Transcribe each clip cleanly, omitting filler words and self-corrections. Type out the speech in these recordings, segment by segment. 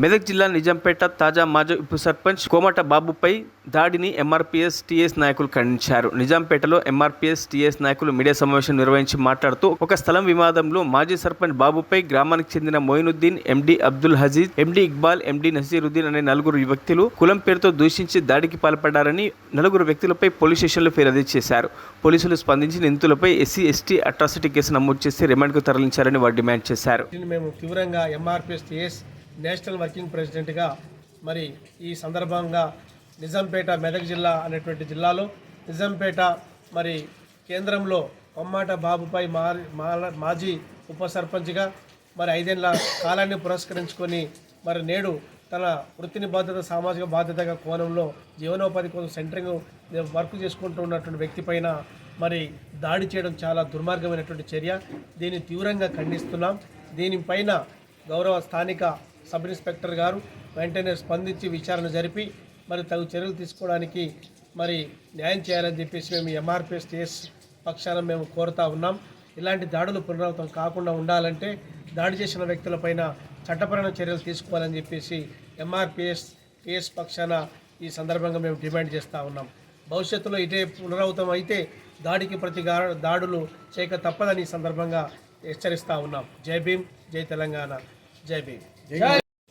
మెదక్ జిల్లా నిజాంపేట తాజా మాజీ ఉప సర్పంచ్ కోమట బాబుపై దాడిని ఎంఆర్పీఎస్ టీఎస్ నాయకులు ఖండించారు. నిజాంపేటలో ఎంఆర్పీఎస్ టీఎస్ నాయకులు మీడియా సమావేశం నిర్వహించి మాట్లాడుతూ ఒక స్థలం వివాదంలో మాజీ సర్పంచ్ బాబుపై గ్రామానికి చెందిన మొయినుద్దీన్, ఎండి అబ్దుల్ హజీజ్, ఎండి ఇక్బాల్, ఎండి నసీరుద్దీన్ అనే నలుగురు వ్యక్తులు కులం పేరుతో దూషించి దాడికి పాల్పడ్డారని నలుగురు వ్యక్తులపై పోలీస్ స్టేషన్లో ఫిర్యాదు చేశారు. పోలీసులు స్పందించి నిందితులపై ఎస్సీ ఎస్టీ అట్రాసిటీ కేసు నమోదు చేసి రిమాండ్కు తరలించాలని వారు డిమాండ్ చేశారు. మేము తీవ్రంగా ఎంఆర్పీఎస్ టీఎస్ నేషనల్ వర్కింగ్ ప్రెసిడెంట్గా మరి ఈ సందర్భంగా నిజాంపేట మెదక్ జిల్లా అనేటువంటి జిల్లాలో నిజాంపేట మరి కేంద్రంలో కొమ్మాట బాబుపై మాజీ ఉప సర్పంచ్గా మరి 5 ఏళ్ల కాలాన్ని పురస్కరించుకొని మరి నేడు తన వృత్తిని బాధ్యత సామాజిక బాధ్యతగా కోణంలో జీవనోపాధి కోసం సెంటరింగ్ వర్క్ చేసుకుంటూ ఉన్నటువంటి వ్యక్తి పైన మరి దాడి చేయడం చాలా దుర్మార్గమైనటువంటి చర్య. దీన్ని తీవ్రంగా ఖండిస్తున్నాం. దీనిపైన గౌరవ స్థానిక సబ్ ఇన్స్పెక్టర్ గారు వెంటనే స్పందించి విచారణ జరిపి మరి తగు చర్యలు తీసుకోవడానికి మరి న్యాయం చేయాలని చెప్పేసి మేము ఎంఆర్పీఎస్ టీఎస్ పక్షాన మేము కోరుతా ఉన్నాం. ఇలాంటి దాడులు పునరావృతం కాకుండా ఉండాలంటే దాడి చేసిన వ్యక్తులపైన చట్టపరమైన చర్యలు తీసుకోవాలని చెప్పేసి ఎంఆర్పీఎస్ టీఎస్ పక్షాన ఈ సందర్భంగా మేము డిమాండ్ చేస్తూ ఉన్నాం. భవిష్యత్తులో ఇదే పునరావృతం అయితే దాడికి ప్రతి దాడులు చేయక తప్పదని ఈ సందర్భంగా హెచ్చరిస్తూ ఉన్నాం. జై భీమ్, జై తెలంగాణ, జై భీమ్.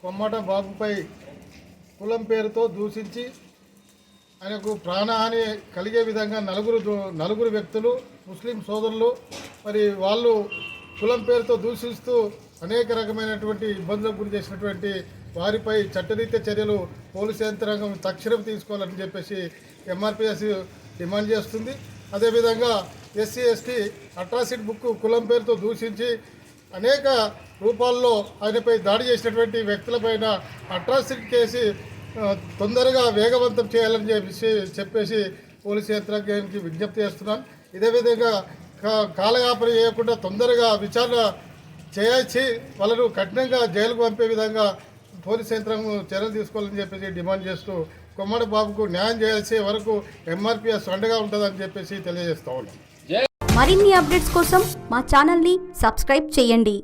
కొమ్మట బాబుపై కులం పేరుతో దూషించి ఆయనకు ప్రాణహాని కలిగే విధంగా నలుగురు వ్యక్తులు ముస్లిం సోదరులు మరి వాళ్ళు కులం పేరుతో దూషిస్తూ అనేక రకమైనటువంటి ఇబ్బందులకు గురి చేసినటువంటి వారిపై చట్టరీత్యా చర్యలు పోలీసు యంత్రాంగం తక్షణం తీసుకోవాలని చెప్పేసి ఎంఆర్పీఎస్ డిమాండ్ చేస్తుంది. అదేవిధంగా ఎస్సీ ఎస్టీ అట్రాసిటీ బుక్ కులం పేరుతో దూషించి అనేక రూపాల్లో ఆయనపై దాడి చేసినటువంటి వ్యక్తులపైన అట్రాసిటీ కేసు తొందరగా వేగవంతం చేయాలని చెప్పేసి పోలీసు యంత్రాంగానికి విజ్ఞప్తి చేస్తున్నాను. ఇదే విధంగా కాలయాపన చేయకుండా తొందరగా విచారణ చేయించి వాళ్ళను కఠినంగా జైలుకు పంపే విధంగా పోలీసు యంత్రాంగం చర్యలు తీసుకోవాలని చెప్పేసి డిమాండ్ చేస్తూ కొమ్మట బాబుకు న్యాయం చేసే వరకు ఎంఆర్పీఎస్ అండగా ఉంటుందని చెప్పేసి తెలియజేస్తా ఉన్నాం. మరిన్ని అప్డేట్స్ కోసం మా ఛానల్ని సబ్స్క్రైబ్ చేయండి.